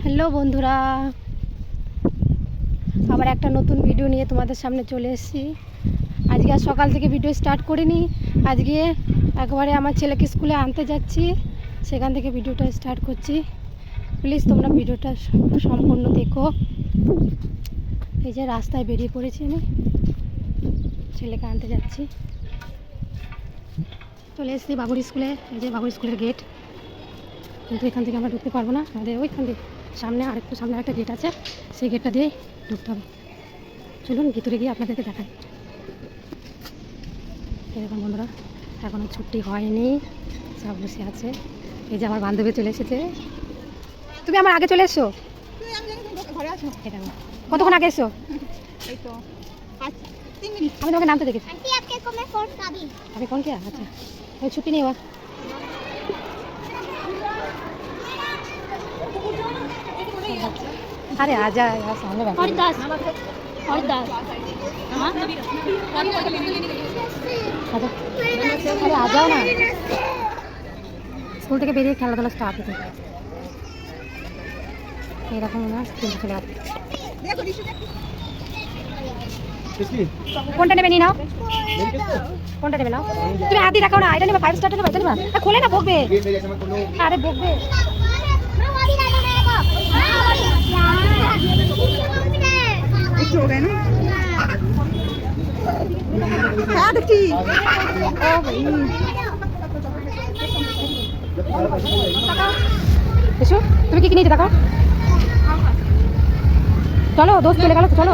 Hello বন্ধুরা, আবার একটা নতুন ভিডিও নিয়ে তোমাদের সামনে চলে এসেছি। আজকে আর সকাল থেকে ভিডিও স্টার্ট করিনি, আজকে একবারে আমার ছেলেকে স্কুলে আনতে যাচ্ছি, সেখান থেকে ভিডিওটা স্টার্ট করছি। প্লিজ তোমরা ভিডিওটা সম্পূর্ণ দেখো। এই যে রাস্তায় বেরিয়ে পড়েছি, আমি ছেলেকে আনতে যাচ্ছি। চলে এসেছি বাবুর স্কুলে। এই যে বাবুর স্কুলের গেট, কিন্তু এখান থেকে আমরা ঢুকতে পারবো না, আমাদের ওইখান থেকে সামনে আরেকটু সামনে একটা গেট আছে, সেই গেটটা দিয়েই ঢুকতে হবে। চলুন ভিতরে গিয়ে আপনাদেরকে দেখাই। এরকম বন্ধুরা, এখনও ছুটি হয়নি, সব বসে আছে। এই যে আমার বান্ধবী চলে এসেছে। তুমি আমার আগে চলে এসছো, কতক্ষণ আগে এসছো? আমি তোমাকে নামতে দেখেছি। আমি ফোন কে? আচ্ছা, ওই ছুটি নেই। अरे आजा यार, सामने बैठो। अरे आ जाओ ना, स्कूल থেকে বেরিয়ে খেলাধুলা স্টার্ট হতে এরকম না, স্কুল চলে আসছে। কোনটা নেবে? নিয়ে নাও, কোনটা নেবে নাও। তুমি হাত দিয়ে দেখাও না, এটা নেবে 5 স্টারটা নেবে, এটা নেবে। খোলে না, বকবে। আরে বকবে। हो गए ना याद की ओ भाई এসো, তুমি কি কিনেছো দেখাও। চলো, দোস্ত চলে গেল, চলো।